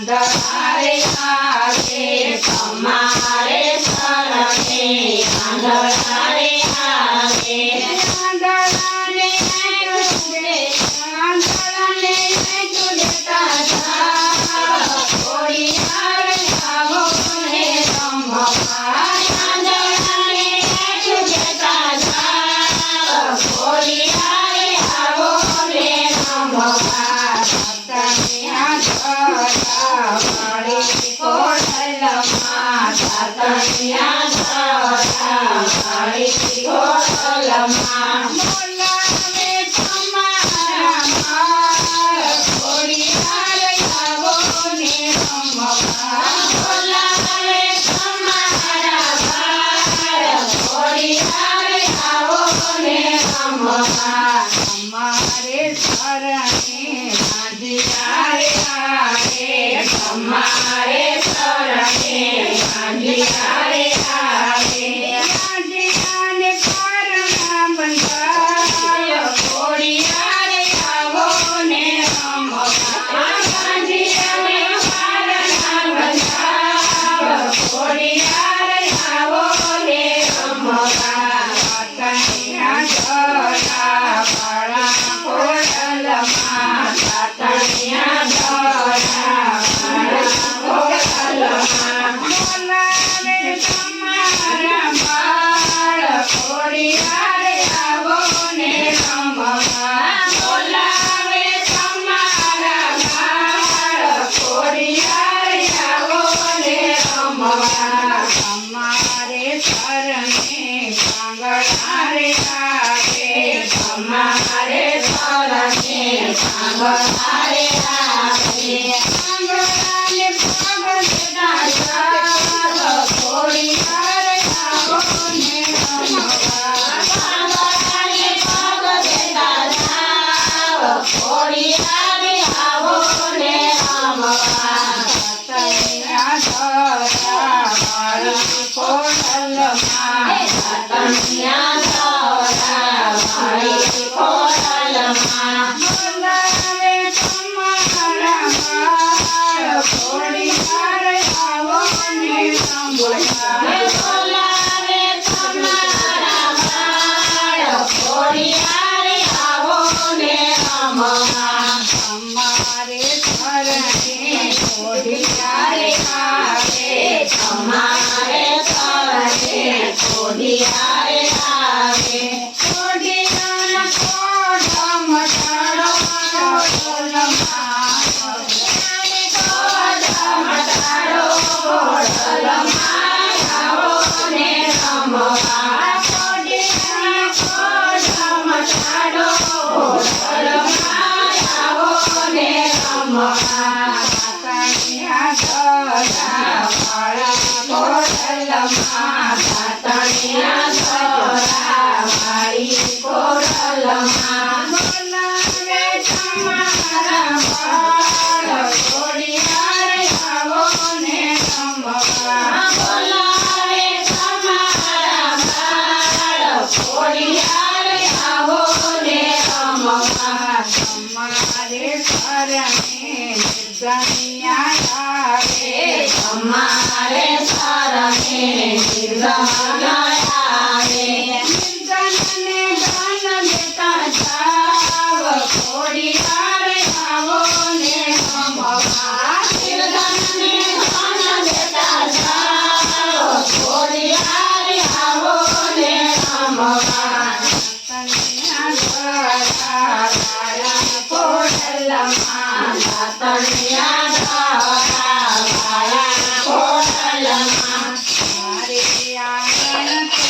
आंधळारे आगे हमारे शरणे आंधळारे आगे आंधळाने तुझे आंधळाने तुझे ताजा कोड़ी आरे आवो ने रंभा आंधळाने तुझे ताजा कोड़ी आरे आवो ने रंभा हमारे शरणे आंधियारे आगे आंधियाने करना बंधाय कोड़ियारे आवो ने रंभा आंधियाने करना बंधाय कोड़ियारे आवो ने रंभा तनिया जरा बड़ा कोडल मा तनिया हमारे शरणे आंगणारे आगे आंगणाने भगत दादा कोड़ी आरे आवो ने रंभा आंगणाने भगत दादा कोड़ी आरे आवो ने रंभा तनिया जरा बड़ा कोडल मा तनिया हमारे शरणे कोड़ियारे आगे कोड़ियाना कोडम ताड़ो कोडल मा कोडम ताड़ो कोडल मा आवो ने रंभा कोड़ियाना कोडम ताड़ो कोडल मा आवो ने रंभा तनिया जरा बड़ा कोडल मा तनिया जरा बड़ी कोडल मा बोलावे तुम्हारा बाल कोड़ियारे आवो ने रंभा बोलावे तुम्हारा बाल कोड़ियारे आवो ने रंभा हमारे शरणे दुनिया आगे हमारे शरणे निर्धना आगे निर्धनने दान देता जाव कोड़ियारे आवो ने रंभा निर्धनने दान देता जाव कोड़ियारे आवो ने रंभा तनिया जरा बड़ा कोडल मा तनिया